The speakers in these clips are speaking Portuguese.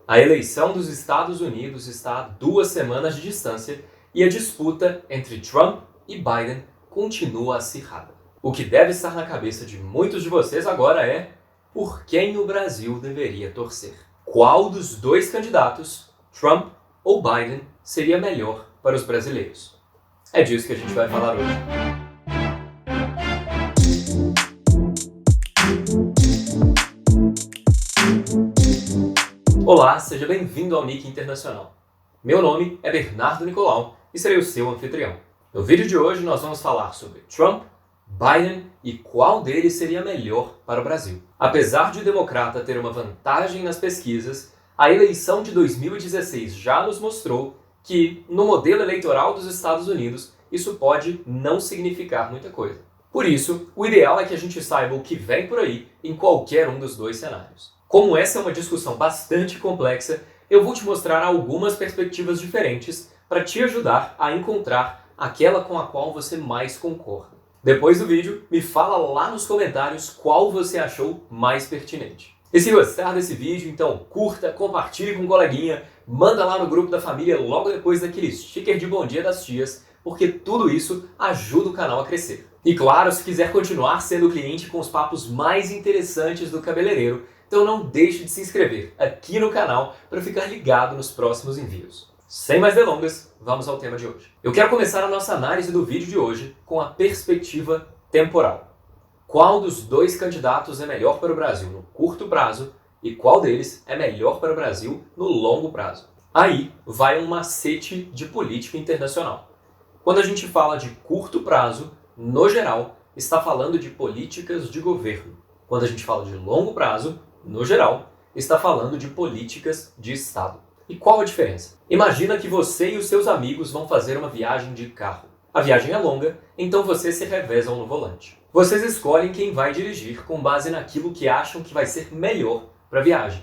A eleição dos Estados Unidos está a 2 semanas de distância e a disputa entre Trump e Biden continua acirrada. O que deve estar na cabeça de muitos de vocês agora é: por quem o Brasil deveria torcer? Qual dos dois candidatos, Trump ou Biden, seria melhor para os brasileiros? É disso que a gente vai falar hoje. Olá, seja bem-vindo ao Nick Internacional. Meu nome é Bernardo Nicolau e serei o seu anfitrião. No vídeo de hoje nós vamos falar sobre Trump, Biden e qual deles seria melhor para o Brasil. Apesar de o democrata ter uma vantagem nas pesquisas, a eleição de 2016 já nos mostrou que, no modelo eleitoral dos Estados Unidos, isso pode não significar muita coisa. Por isso, o ideal é que a gente saiba o que vem por aí em qualquer um dos dois cenários. Como essa é uma discussão bastante complexa, eu vou te mostrar algumas perspectivas diferentes para te ajudar a encontrar aquela com a qual você mais concorda. Depois do vídeo, me fala lá nos comentários qual você achou mais pertinente. E se gostar desse vídeo, então curta, compartilhe com um coleguinha, manda lá no grupo da família logo depois daquele sticker de Bom Dia das Tias, porque tudo isso ajuda o canal a crescer. E claro, se quiser continuar sendo cliente com os papos mais interessantes do cabeleireiro, então não deixe de se inscrever aqui no canal para ficar ligado nos próximos envios. Sem mais delongas, vamos ao tema de hoje. Eu quero começar a nossa análise do vídeo de hoje com a perspectiva temporal. Qual dos dois candidatos é melhor para o Brasil no curto prazo e qual deles é melhor para o Brasil no longo prazo? Aí vai um macete de política internacional. Quando a gente fala de curto prazo, no geral, está falando de políticas de governo. Quando a gente fala de longo prazo, no geral, está falando de políticas de Estado. E qual a diferença? Imagina que você e os seus amigos vão fazer uma viagem de carro. A viagem é longa, então vocês se revezam no volante. Vocês escolhem quem vai dirigir com base naquilo que acham que vai ser melhor para a viagem.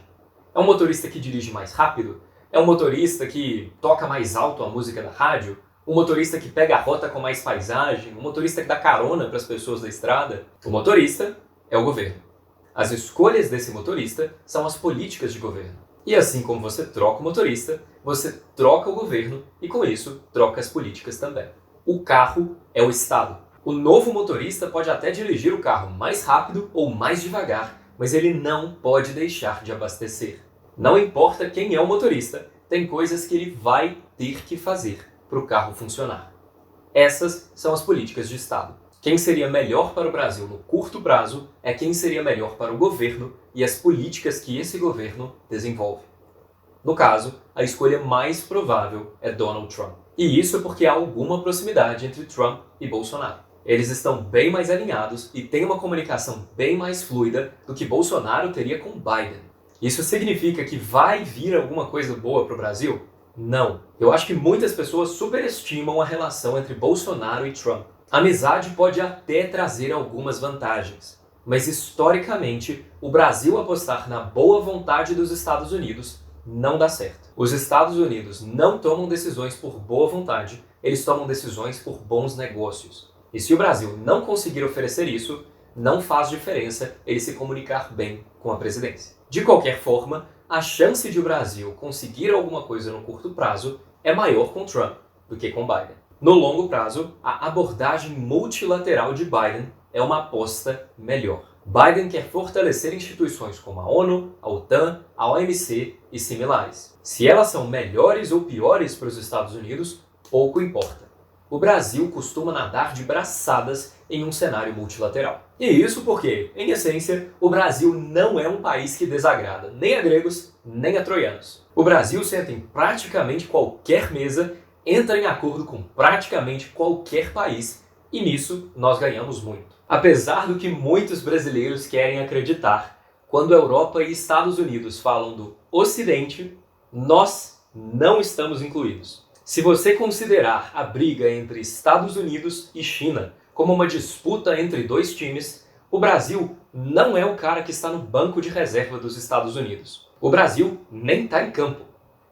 É um motorista que dirige mais rápido? É um motorista que toca mais alto a música da rádio? Um motorista que pega a rota com mais paisagem? Um motorista que dá carona para as pessoas da estrada? O motorista é o governo. As escolhas desse motorista são as políticas de governo. E assim como você troca o motorista, você troca o governo e com isso troca as políticas também. O carro é o Estado. O novo motorista pode até dirigir o carro mais rápido ou mais devagar, mas ele não pode deixar de abastecer. Não importa quem é o motorista, tem coisas que ele vai ter que fazer para o carro funcionar. Essas são as políticas de Estado. Quem seria melhor para o Brasil no curto prazo é quem seria melhor para o governo e as políticas que esse governo desenvolve. No caso, a escolha mais provável é Donald Trump. E isso é porque há alguma proximidade entre Trump e Bolsonaro. Eles estão bem mais alinhados e têm uma comunicação bem mais fluida do que Bolsonaro teria com Biden. Isso significa que vai vir alguma coisa boa para o Brasil? Não. Eu acho que muitas pessoas superestimam a relação entre Bolsonaro e Trump. A amizade pode até trazer algumas vantagens, mas historicamente, o Brasil apostar na boa vontade dos Estados Unidos não dá certo. Os Estados Unidos não tomam decisões por boa vontade, eles tomam decisões por bons negócios. E se o Brasil não conseguir oferecer isso, não faz diferença ele se comunicar bem com a presidência. De qualquer forma, a chance de o Brasil conseguir alguma coisa no curto prazo é maior com Trump do que com Biden. No longo prazo, a abordagem multilateral de Biden é uma aposta melhor. Biden quer fortalecer instituições como a ONU, a OTAN, a OMC e similares. Se elas são melhores ou piores para os Estados Unidos, pouco importa. O Brasil costuma nadar de braçadas em um cenário multilateral. E isso porque, em essência, o Brasil não é um país que desagrada nem a gregos, nem a troianos. O Brasil senta em praticamente qualquer mesa, entra em acordo com praticamente qualquer país e nisso nós ganhamos muito. Apesar do que muitos brasileiros querem acreditar, quando a Europa e Estados Unidos falam do Ocidente, nós não estamos incluídos. Se você considerar a briga entre Estados Unidos e China como uma disputa entre dois times, o Brasil não é o cara que está no banco de reserva dos Estados Unidos. O Brasil nem está em campo.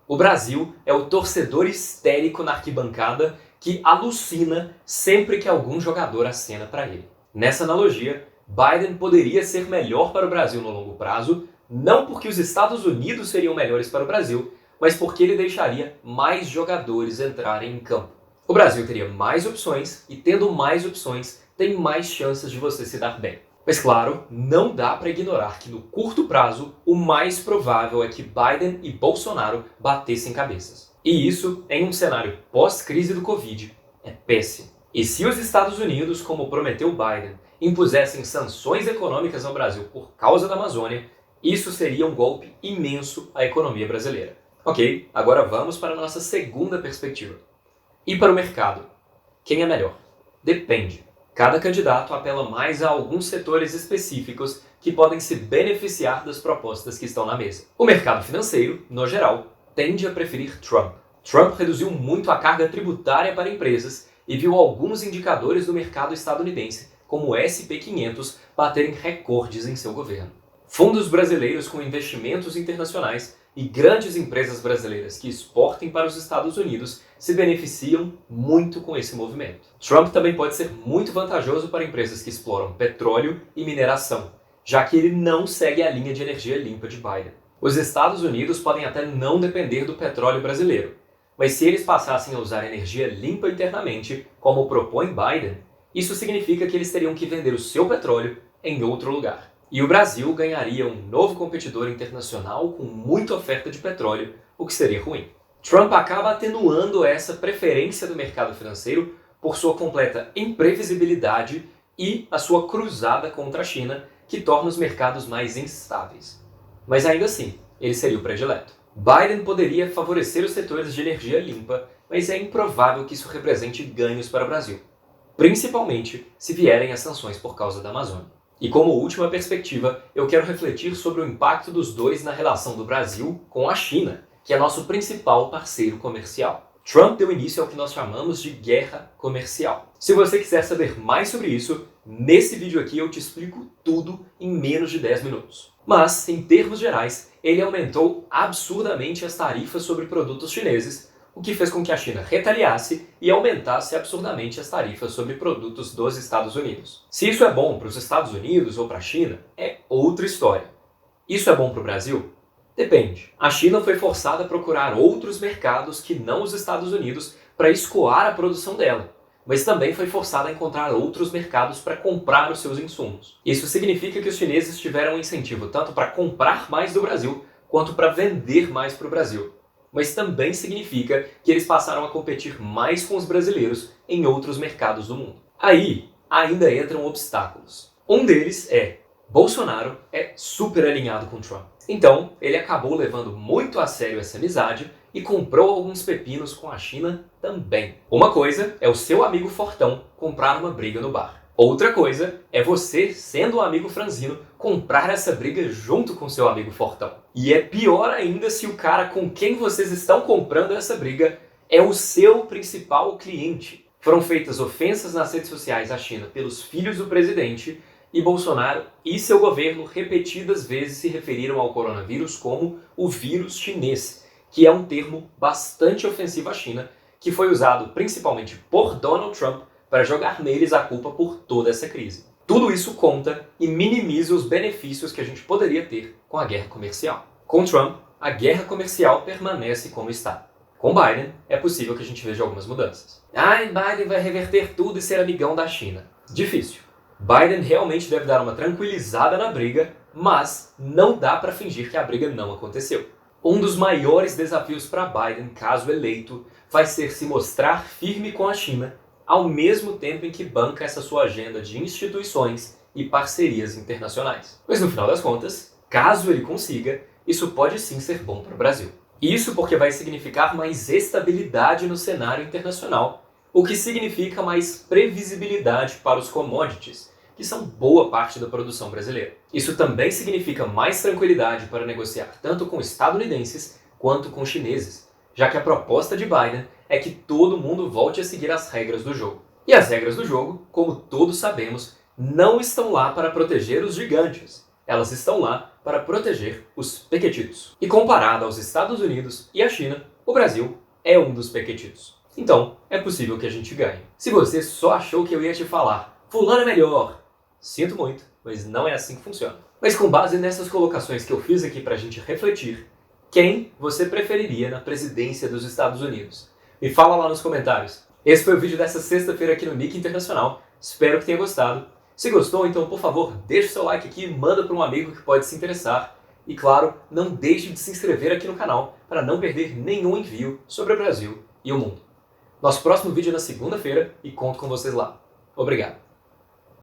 O Brasil é o torcedor histérico na arquibancada que alucina sempre que algum jogador acena para ele. Nessa analogia, Biden poderia ser melhor para o Brasil no longo prazo, não porque os Estados Unidos seriam melhores para o Brasil, mas porque ele deixaria mais jogadores entrarem em campo. O Brasil teria mais opções e, tendo mais opções, tem mais chances de você se dar bem. Mas claro, não dá para ignorar que no curto prazo o mais provável é que Biden e Bolsonaro batessem cabeças. E isso, em um cenário pós-crise do Covid, é péssimo. E se os Estados Unidos, como prometeu Biden, impusessem sanções econômicas ao Brasil por causa da Amazônia, isso seria um golpe imenso à economia brasileira. Ok, agora vamos para a nossa segunda perspectiva. E para o mercado, quem é melhor? Depende. Cada candidato apela mais a alguns setores específicos que podem se beneficiar das propostas que estão na mesa. O mercado financeiro, no geral, tende a preferir Trump. Trump reduziu muito a carga tributária para empresas e viu alguns indicadores do mercado estadunidense, como o SP500, baterem recordes em seu governo. Fundos brasileiros com investimentos internacionais e grandes empresas brasileiras que exportem para os Estados Unidos se beneficiam muito com esse movimento. Trump também pode ser muito vantajoso para empresas que exploram petróleo e mineração, já que ele não segue a linha de energia limpa de Biden. Os Estados Unidos podem até não depender do petróleo brasileiro, mas se eles passassem a usar energia limpa internamente, como propõe Biden, isso significa que eles teriam que vender o seu petróleo em outro lugar. E o Brasil ganharia um novo competidor internacional com muita oferta de petróleo, o que seria ruim. Trump acaba atenuando essa preferência do mercado financeiro por sua completa imprevisibilidade e a sua cruzada contra a China, que torna os mercados mais instáveis. Mas ainda assim, ele seria o predileto. Biden poderia favorecer os setores de energia limpa, mas é improvável que isso represente ganhos para o Brasil, principalmente se vierem as sanções por causa da Amazônia. E como última perspectiva, eu quero refletir sobre o impacto dos dois na relação do Brasil com a China, que é nosso principal parceiro comercial. Trump deu início ao que nós chamamos de guerra comercial. Se você quiser saber mais sobre isso, nesse vídeo aqui eu te explico tudo em menos de 10 minutos. Mas, em termos gerais, ele aumentou absurdamente as tarifas sobre produtos chineses, o que fez com que a China retaliasse e aumentasse absurdamente as tarifas sobre produtos dos Estados Unidos. Se isso é bom para os Estados Unidos ou para a China, é outra história. Isso é bom para o Brasil? Depende. A China foi forçada a procurar outros mercados que não os Estados Unidos para escoar a produção dela, mas também foi forçada a encontrar outros mercados para comprar os seus insumos. Isso significa que os chineses tiveram um incentivo tanto para comprar mais do Brasil quanto para vender mais para o Brasil. Mas também significa que eles passaram a competir mais com os brasileiros em outros mercados do mundo. Aí, ainda entram obstáculos. Um deles é: Bolsonaro é super alinhado com Trump. Então, ele acabou levando muito a sério essa amizade e comprou alguns pepinos com a China também. Uma coisa é o seu amigo fortão comprar uma briga no bar. Outra coisa é você, sendo um amigo franzino, comprar essa briga junto com seu amigo fortão. E é pior ainda se o cara com quem vocês estão comprando essa briga é o seu principal cliente. Foram feitas ofensas nas redes sociais à China pelos filhos do presidente e Bolsonaro e seu governo repetidas vezes se referiram ao coronavírus como o vírus chinês, que é um termo bastante ofensivo à China, que foi usado principalmente por Donald Trump para jogar neles a culpa por toda essa crise. Tudo isso conta e minimiza os benefícios que a gente poderia ter com a guerra comercial. Com Trump, a guerra comercial permanece como está. Com Biden, é possível que a gente veja algumas mudanças. Biden vai reverter tudo e ser amigão da China. Difícil. Biden realmente deve dar uma tranquilizada na briga, mas não dá para fingir que a briga não aconteceu. Um dos maiores desafios para Biden, caso eleito, vai ser se mostrar firme com a China, ao mesmo tempo em que banca essa sua agenda de instituições e parcerias internacionais. Mas no final das contas, caso ele consiga, isso pode sim ser bom para o Brasil. Isso porque vai significar mais estabilidade no cenário internacional, o que significa mais previsibilidade para os commodities, que são boa parte da produção brasileira. Isso também significa mais tranquilidade para negociar tanto com estadunidenses quanto com chineses, já que a proposta de Biden é que todo mundo volte a seguir as regras do jogo. E as regras do jogo, como todos sabemos, não estão lá para proteger os gigantes. Elas estão lá para proteger os pequetitos. E comparado aos Estados Unidos e à China, o Brasil é um dos pequetitos. Então, é possível que a gente ganhe. Se você só achou que eu ia te falar, fulano é melhor, sinto muito, mas não é assim que funciona. Mas com base nessas colocações que eu fiz aqui para a gente refletir, quem você preferiria na presidência dos Estados Unidos? Me fala lá nos comentários. Esse foi o vídeo dessa sexta-feira aqui no Nick Internacional. Espero que tenha gostado. Se gostou, então, por favor, deixa o seu like aqui, manda para um amigo que pode se interessar. E, claro, não deixe de se inscrever aqui no canal para não perder nenhum envio sobre o Brasil e o mundo. Nosso próximo vídeo é na segunda-feira e conto com vocês lá. Obrigado.